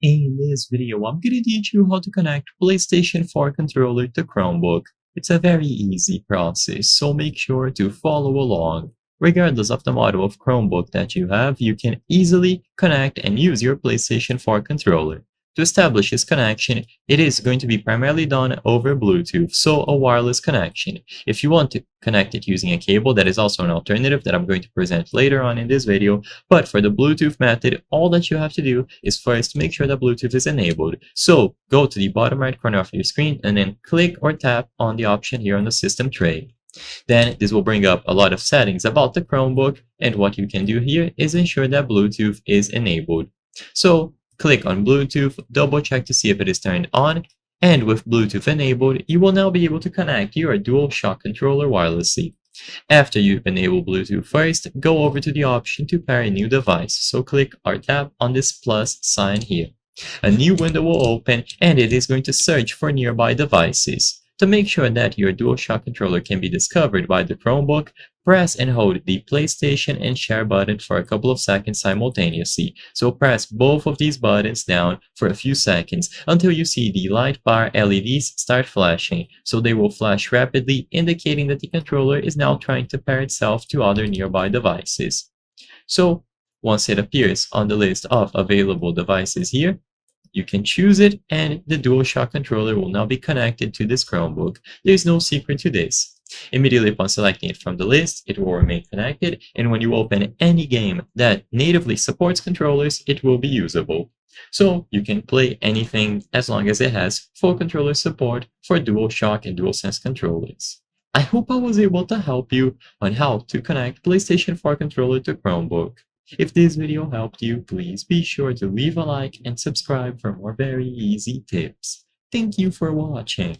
In this video, I'm going to teach you how to connect PlayStation 4 controller to Chromebook. It's a very easy process, so make sure to follow along. Regardless of the model of Chromebook that you have, you can easily connect and use your PlayStation 4 controller. To establish this connection, it is going to be primarily done over Bluetooth, so a wireless connection. If you want to connect it using a cable, that is also an alternative that I'm going to present later on in this video. But for the Bluetooth method, all that you have to do is first make sure that Bluetooth is enabled. So go to the bottom right corner of your screen and then click or tap on the option here on the system tray. Then this will bring up a lot of settings about the Chromebook, and what you can do here is ensure that Bluetooth is enabled. So click on Bluetooth, double check to see if it is turned on, and with Bluetooth enabled, you will now be able to connect your DualShock controller wirelessly. After you've enabled Bluetooth first, go over to the option to pair a new device, so click or tap on this plus sign here. A new window will open and it is going to search for nearby devices. To make sure that your DualShock controller can be discovered by the Chromebook, press and hold the PlayStation and Share button for a couple of seconds simultaneously. So press both of these buttons down for a few seconds until you see the light bar LEDs start flashing. So they will flash rapidly, indicating that the controller is now trying to pair itself to other nearby devices. So once it appears on the list of available devices here, you can choose it and the DualShock controller will now be connected to this Chromebook. There's no secret to this. Immediately upon selecting it from the list, it will remain connected, and when you open any game that natively supports controllers, it will be usable. So you can play anything as long as it has full controller support for DualShock and DualSense controllers. I hope I was able to help you on how to connect PlayStation 4 controller to Chromebook. If this video helped you, please be sure to leave a like and subscribe for more very easy tips. Thank you for watching.